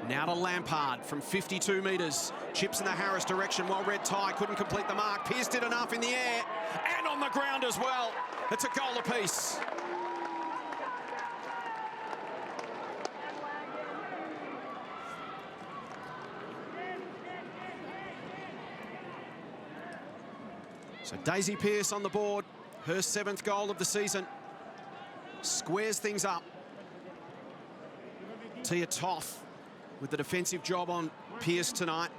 Now to Lampard from 52 metres. Chips in the Harris direction. Well read tie. Couldn't complete the mark. Pearce did enough in the air and on the ground as well. It's a goal apiece. So Daisy Pearce on the board. Her 7th goal of the season. Squares things up. Tia Toth with the defensive job on Pearce tonight.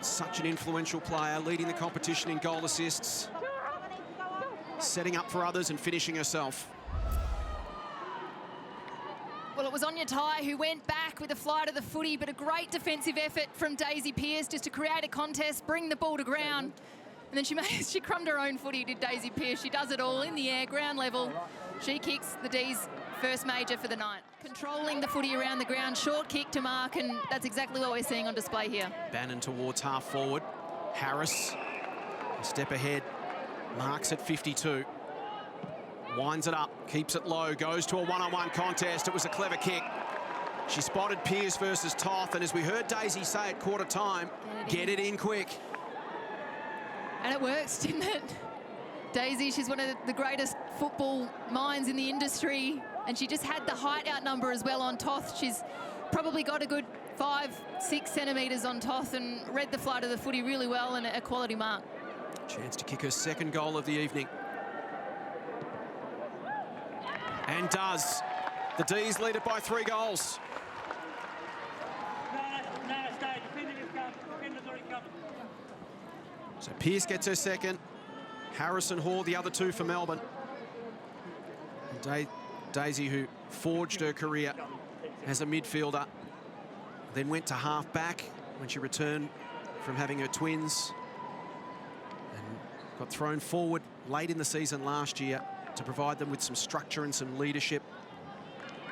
Such an influential player, leading the competition in goal assists, setting up for others and finishing herself. Well, it was Anya Tai who went back with a fly to the footy, but a great defensive effort from Daisy Pearce just to create a contest, bring the ball to ground. And then she crumbed her own footy, did Daisy Pearce. She does it all in the air, ground level. She kicks the D's first major for the night. Controlling the footy around the ground, short kick to mark, and that's exactly what we're seeing on display here. Bannon towards half forward. Harris, a step ahead, marks at 52. Winds it up, keeps it low, goes to a one-on-one contest. It was a clever kick. She spotted Pearce versus Toth, and as we heard Daisy say at quarter time, get it in quick. And it works, didn't it? Daisy, she's one of the greatest football minds in the industry, and she just had the height outnumber as well on Toth. She's probably got a good 5-6 centimetres on Toth and read the flight of the footy really well, and a quality mark. Chance to kick her 2nd goal of the evening. And does. The D's lead it by 3 goals. So Pearce gets her 2nd. Harris and Hall, the other 2 for Melbourne. And Daisy, who forged her career as a midfielder, then went to half back when she returned from having her twins, and got thrown forward late in the season last year to provide them with some structure and some leadership.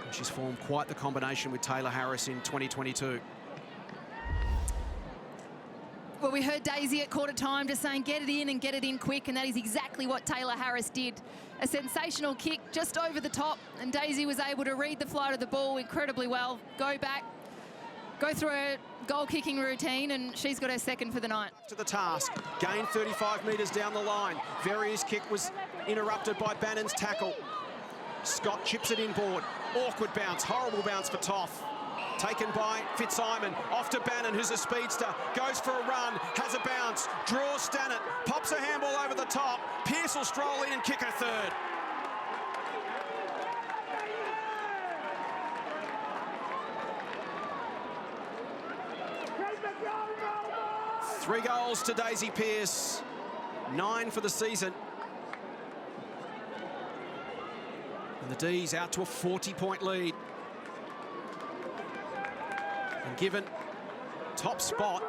And she's formed quite the combination with Taylor Harris in 2022. Well, we heard Daisy at quarter time just saying get it in and get it in quick, and that is exactly what Taylor Harris did. A sensational kick just over the top, and Daisy was able to read the flight of the ball incredibly well, go back, go through her goal-kicking routine, and she's got her 2nd for the night. To the task, gained 35 metres down the line. Verrier's kick was interrupted by Bannon's tackle. Scott chips it inboard. Awkward bounce, horrible bounce for Toth. Taken by Fitzsimon, off to Bannon, who's a speedster, goes for a run, has a bounce, draws Stannett, pops a handball over the top. Pearce will stroll in and kick her 3rd. Three goals to Daisy Pearce, 9 for the season. And the D's out to a 40-point lead. And given top spot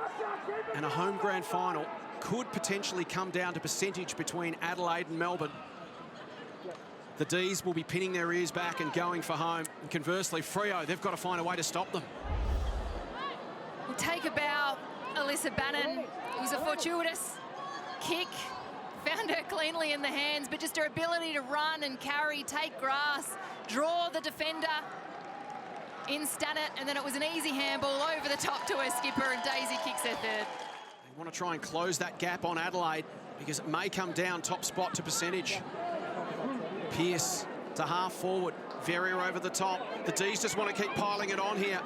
and a home grand final could potentially come down to percentage between Adelaide and Melbourne, the D's will be pinning their ears back and going for home. And conversely, Freo, they've got to find a way to stop them. We'll take a bow, Alyssa Bannon. It was a fortuitous kick. Found her cleanly in the hands, but just her ability to run and carry, take grass, draw the defender in Stannett, and then it was an easy handball over the top to her skipper, and Daisy kicks her 3rd. They want to try and close that gap on Adelaide because it may come down top spot to percentage. Pearce to half forward, Verrier over the top. The D's just want to keep piling it on here.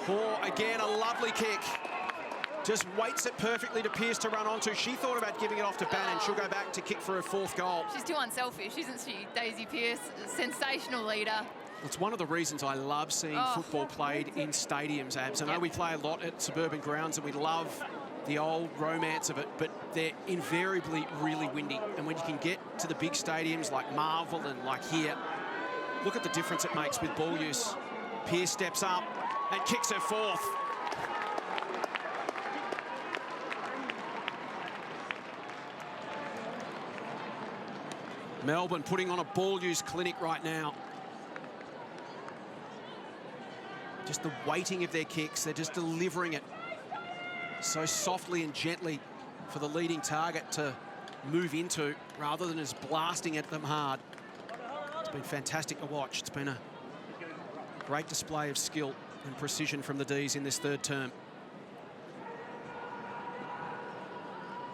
Hoare again, a lovely kick. Just waits it perfectly to Pearce to run onto. She thought about giving it off to Bannon. She'll go back to kick for her 4th goal. She's too unselfish, isn't she, Daisy Pearce? Sensational leader. It's one of the reasons I love seeing football played in stadiums, Abs. I know we play a lot at suburban grounds and we love the old romance of it, but they're invariably really windy. And when you can get to the big stadiums like Marvel and like here, look at the difference it makes with ball use. Pearce steps up and kicks her 4th. Melbourne putting on a ball use clinic right now. Just the weighting of their kicks, they're just delivering it so softly and gently for the leading target to move into rather than just blasting at them hard. It's been fantastic to watch. It's been a Great display of skill and precision from the Ds in this third term.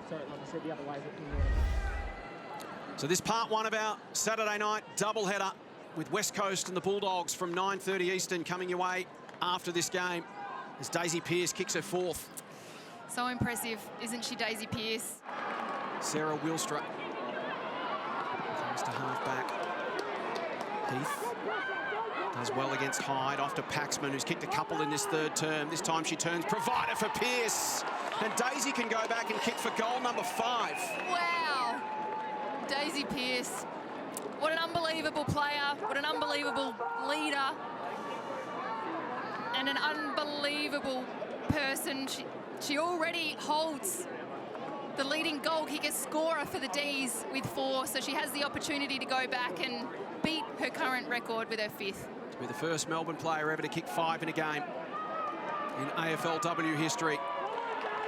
Sorry, like I said, the other way. So this part one of our Saturday night doubleheader with West Coast and the Bulldogs from 9:30 Eastern coming your way after this game as Daisy Pearce kicks her fourth. So impressive, isn't she, Daisy Pearce? Sarah Wilstra comes to half-back. Heath does well against Hyde, off to Paxman, who's kicked a couple in this third term. This time she turns provider for Pearce. And Daisy can go back and kick for goal number 5. Wow, Daisy Pearce. What an unbelievable player, what an unbelievable leader, and an unbelievable person. She already holds the leading goal kicker scorer for the Ds with 4, so she has the opportunity to go back and beat her current record with her 5th. To be the first Melbourne player ever to kick 5 in a game in AFLW history.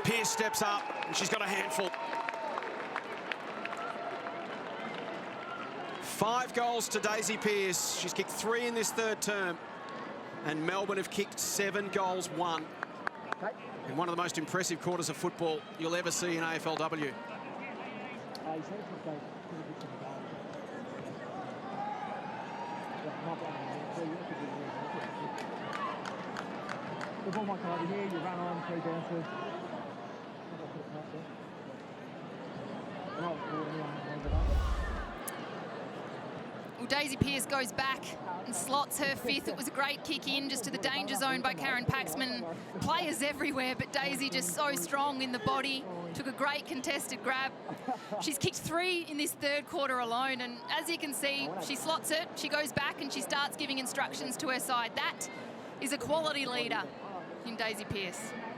Pearce steps up and she's got a handful. 5 goals to Daisy Pearce. She's kicked 3 in this third term. And Melbourne have kicked 7 goals, 1. In one of the most impressive quarters of football you'll ever see in AFLW. The ball might come over here, you run on, 3 bounces. Well, Daisy Pearce goes back and slots her 5th. It was a great kick in just to the danger zone by Karen Paxman. Players everywhere, but Daisy just so strong in the body. Took a great contested grab. She's kicked 3 in this third quarter alone, and as you can see, she slots it, she goes back and she starts giving instructions to her side. That is a quality leader in Daisy Pearce.